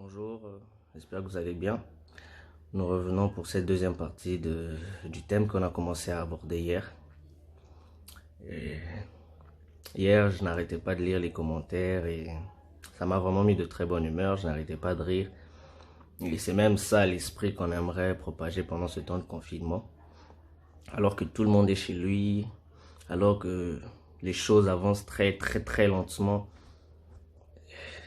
Bonjour, j'espère que vous allez bien. Nous revenons pour cette deuxième partie du thème qu'on a commencé à aborder hier. Et hier, je n'arrêtais pas de lire les commentaires et ça m'a vraiment mis de très bonne humeur. Je n'arrêtais pas de rire. Et c'est même ça l'esprit qu'on aimerait propager pendant ce temps de confinement. Alors que tout le monde est chez lui, alors que les choses avancent très lentement.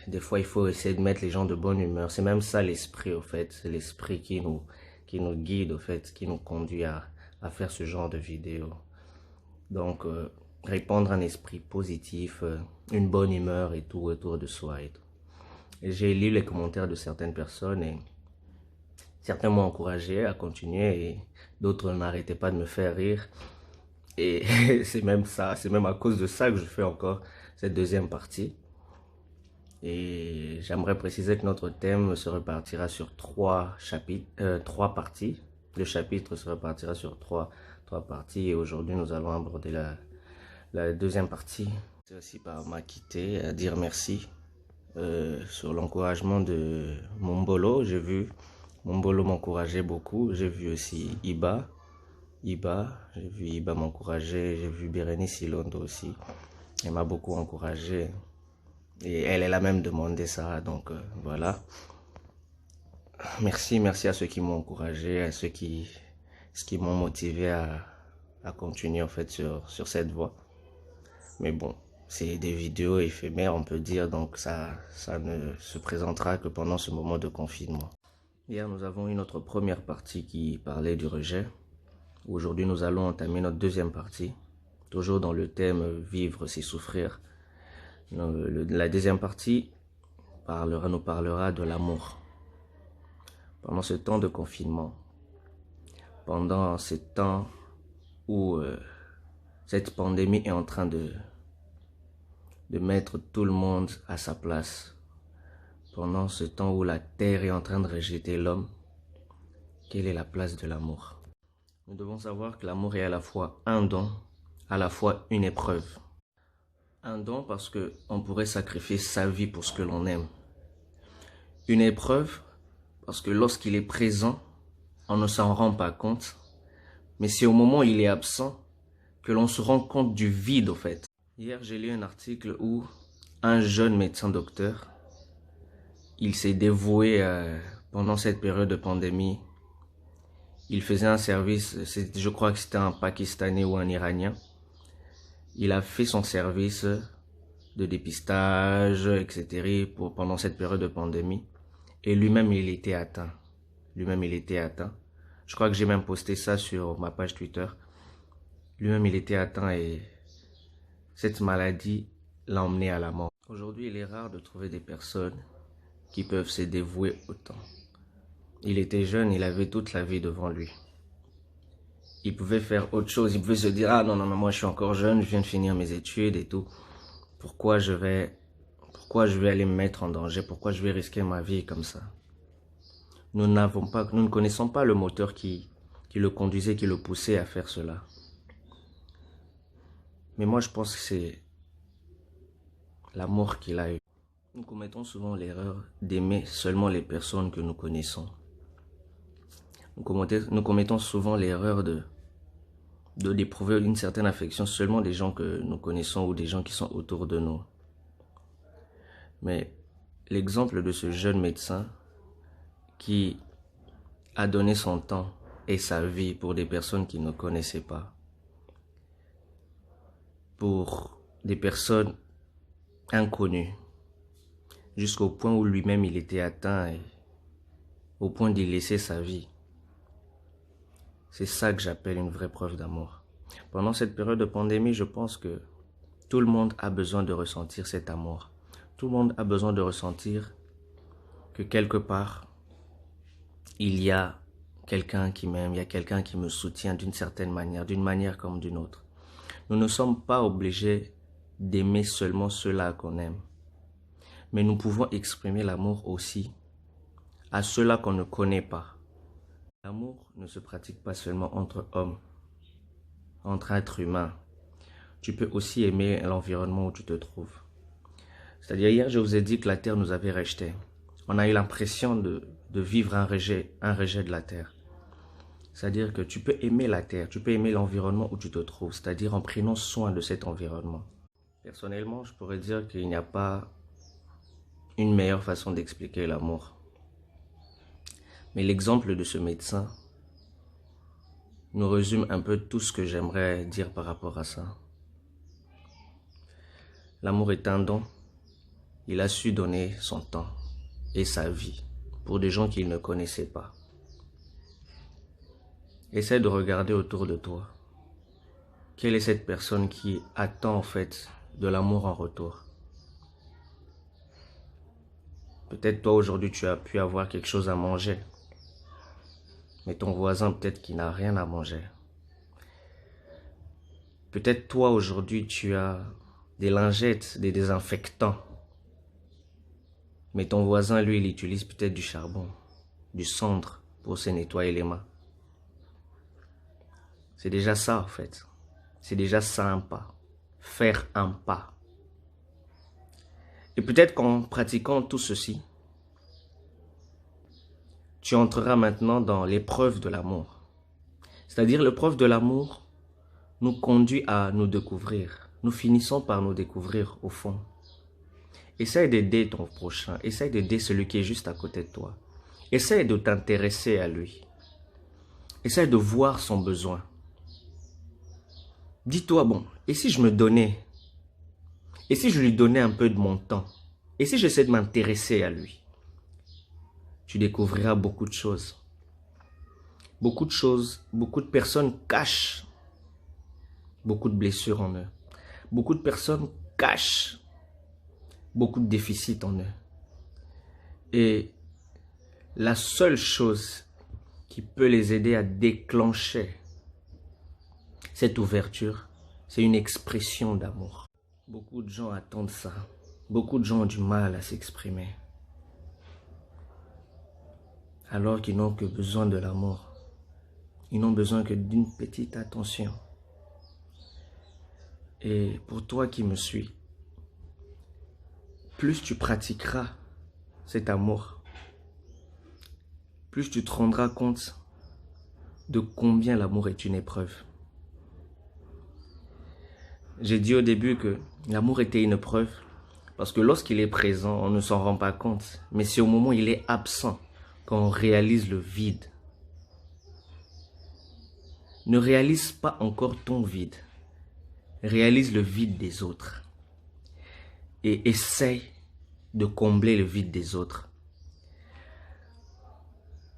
Des fois, il faut essayer de mettre les gens de bonne humeur. C'est même ça l'esprit, au fait. C'est l'esprit qui nous guide, au fait, qui nous conduit à faire ce genre de vidéo. Donc, répandre un esprit positif, une bonne humeur et tout autour de soi et tout. Et j'ai lu les commentaires de certaines personnes et certains m'ont encouragé à continuer et d'autres n'arrêtaient pas de me faire rire. Et c'est même à cause de ça que je fais encore cette deuxième partie. Et j'aimerais préciser que notre thème se répartira sur trois parties. Le chapitre se répartira sur trois parties et aujourd'hui nous allons aborder la deuxième partie. C'est aussi par m'acquitter, à dire merci sur l'encouragement de Mombolo. J'ai vu Mombolo m'encourager beaucoup. J'ai vu aussi Iba, j'ai vu Iba m'encourager. J'ai vu Bérénice Ilondo aussi. Elle m'a beaucoup encouragé. Et elle a même demandé ça, donc voilà. Merci à ceux qui m'ont encouragé, à ceux qui m'ont motivé à continuer en fait sur cette voie. Mais bon, c'est des vidéos éphémères, on peut dire, donc ça ne se présentera que pendant ce moment de confinement. Hier, nous avons eu notre première partie qui parlait du rejet. Aujourd'hui, nous allons entamer notre deuxième partie, toujours dans le thème « Vivre, c'est souffrir ». La deuxième partie nous parlera de l'amour. Pendant ce temps de confinement, pendant ce temps où cette pandémie est en train de mettre tout le monde à sa place, pendant ce temps où la terre est en train de rejeter l'homme, quelle est la place de l'amour? Nous devons savoir que l'amour est à la fois un don, à la fois une épreuve. Un don parce qu'on pourrait sacrifier sa vie pour ce que l'on aime. Une épreuve parce que lorsqu'il est présent, on ne s'en rend pas compte. Mais c'est au moment où il est absent que l'on se rend compte du vide au fait. Hier, j'ai lu un article où un jeune médecin docteur, il s'est dévoué pendant cette période de pandémie. Il faisait un service, je crois que c'était un Pakistanais ou un Iranien. Il a fait son service de dépistage, etc. pendant cette période de pandémie. Et lui-même, il était atteint. Je crois que j'ai même posté ça sur ma page Twitter. Lui-même, il était atteint et cette maladie l'a emmené à la mort. Aujourd'hui, il est rare de trouver des personnes qui peuvent se dévouer autant. Il était jeune, il avait toute la vie devant lui. Il pouvait faire autre chose, il pouvait se dire « Ah non, moi je suis encore jeune, je viens de finir mes études et tout. Pourquoi je vais aller me mettre en danger? Pourquoi je vais risquer ma vie comme ça ?» Nous ne connaissons pas le moteur qui le conduisait, qui le poussait à faire cela. Mais moi je pense que c'est l'amour qu'il a eu. Nous commettons souvent l'erreur d'aimer seulement les personnes que nous connaissons. Nous commettons souvent l'erreur d'éprouver une certaine affection seulement des gens que nous connaissons ou des gens qui sont autour de nous. Mais l'exemple de ce jeune médecin qui a donné son temps et sa vie pour des personnes qu'il ne connaissait pas, pour des personnes inconnues, jusqu'au point où lui-même il était atteint et au point d'y laisser sa vie. C'est ça que j'appelle une vraie preuve d'amour. Pendant cette période de pandémie, je pense que tout le monde a besoin de ressentir cet amour. Tout le monde a besoin de ressentir que quelque part, il y a quelqu'un qui m'aime, il y a quelqu'un qui me soutient d'une certaine manière, d'une manière comme d'une autre. Nous ne sommes pas obligés d'aimer seulement ceux-là qu'on aime. Mais nous pouvons exprimer l'amour aussi à ceux-là qu'on ne connaît pas. L'amour ne se pratique pas seulement entre hommes, entre êtres humains. Tu peux aussi aimer l'environnement où tu te trouves. C'est-à-dire, hier, je vous ai dit que la terre nous avait rejetés. on a eu l'impression de vivre un rejet de la terre. C'est-à-dire que tu peux aimer la terre, tu peux aimer l'environnement où tu te trouves, c'est-à-dire en prenant soin de cet environnement. Personnellement, je pourrais dire qu'il n'y a pas une meilleure façon d'expliquer l'amour. Mais l'exemple de ce médecin nous résume un peu tout ce que j'aimerais dire par rapport à ça. L'amour est un don. Il a su donner son temps et sa vie pour des gens qu'il ne connaissait pas. Essaie de regarder autour de toi. Quelle est cette personne qui attend en fait de l'amour en retour? Peut-être toi aujourd'hui tu as pu avoir quelque chose à manger, mais ton voisin peut-être qu'il n'a rien à manger. Peut-être toi aujourd'hui tu as des lingettes, des désinfectants, mais ton voisin lui il utilise peut-être du charbon, du cendre pour se nettoyer les mains. C'est déjà ça en fait. C'est déjà ça un pas. Faire un pas. Et peut-être qu'en pratiquant tout ceci, tu entreras maintenant dans l'épreuve de l'amour. C'est-à-dire l'épreuve de l'amour nous conduit à nous découvrir. Nous finissons par nous découvrir au fond. Essaye d'aider ton prochain. Essaye d'aider celui qui est juste à côté de toi. Essaye de t'intéresser à lui. Essaye de voir son besoin. Dis-toi, bon, et si je me donnais? Et si je lui donnais un peu de mon temps? Et si j'essaie de m'intéresser à lui? Tu découvriras beaucoup de choses. Beaucoup de choses, beaucoup de personnes cachent beaucoup de blessures en eux. Beaucoup de personnes cachent beaucoup de déficits en eux. Et la seule chose qui peut les aider à déclencher cette ouverture, c'est une expression d'amour. Beaucoup de gens attendent ça. Beaucoup de gens ont du mal à s'exprimer. Alors qu'ils n'ont que besoin de l'amour. Ils n'ont besoin que d'une petite attention. Et pour toi qui me suis, plus tu pratiqueras cet amour, plus tu te rendras compte de combien l'amour est une épreuve. J'ai dit au début que l'amour était une épreuve parce que lorsqu'il est présent, on ne s'en rend pas compte. Mais c'est au moment où il est absent qu'on réalise le vide. Ne réalise pas encore ton vide. Réalise le vide des autres. Et essaye de combler le vide des autres.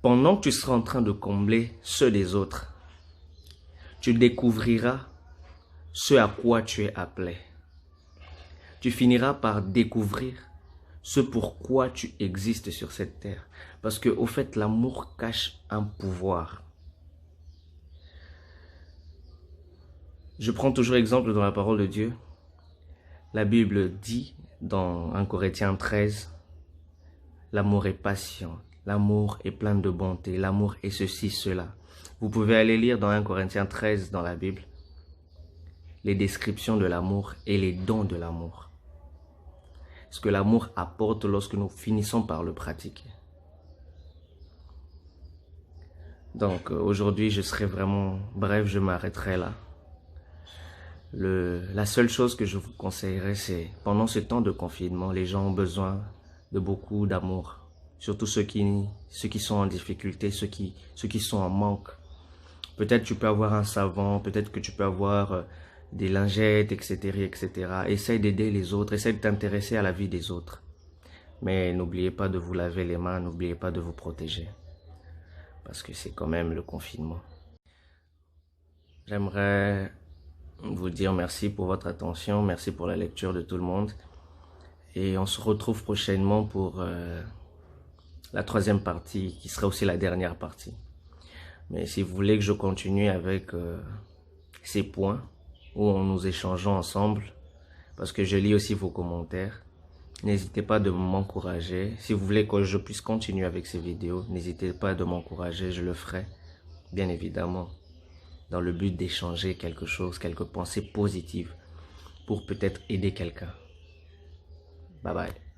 Pendant que tu seras en train de combler ceux des autres, tu découvriras ce à quoi tu es appelé. Tu finiras par découvrir ce pourquoi tu existes sur cette terre. Parce que, au fait, l'amour cache un pouvoir. Je prends toujours exemple dans la parole de Dieu. La Bible dit dans 1 Corinthiens 13, l'amour est patient, l'amour est plein de bonté, l'amour est ceci, cela. Vous pouvez aller lire dans 1 Corinthiens 13 dans la Bible les descriptions de l'amour et les dons de l'amour. Ce que l'amour apporte lorsque nous finissons par le pratiquer. Donc aujourd'hui, je serai vraiment bref, je m'arrêterai là. La seule chose que je vous conseillerais, c'est pendant ce temps de confinement, les gens ont besoin de beaucoup d'amour. Surtout ceux qui sont en difficulté, ceux qui sont en manque. Peut-être tu peux avoir un savon, peut-être que tu peux avoir des lingettes, etc., etc. Essaye d'aider les autres, essaye de t'intéresser à la vie des autres. Mais n'oubliez pas de vous laver les mains, n'oubliez pas de vous protéger. Parce que c'est quand même le confinement. J'aimerais vous dire merci pour votre attention, merci pour la lecture de tout le monde. Et on se retrouve prochainement pour la troisième partie, qui sera aussi la dernière partie. Mais si vous voulez que je continue avec ces points, où nous échangeons ensemble, parce que je lis aussi vos commentaires, n'hésitez pas de m'encourager. Si vous voulez que je puisse continuer avec ces vidéos, n'hésitez pas de m'encourager, je le ferai, bien évidemment, dans le but d'échanger quelque chose, quelques pensées positives, pour peut-être aider quelqu'un. Bye bye.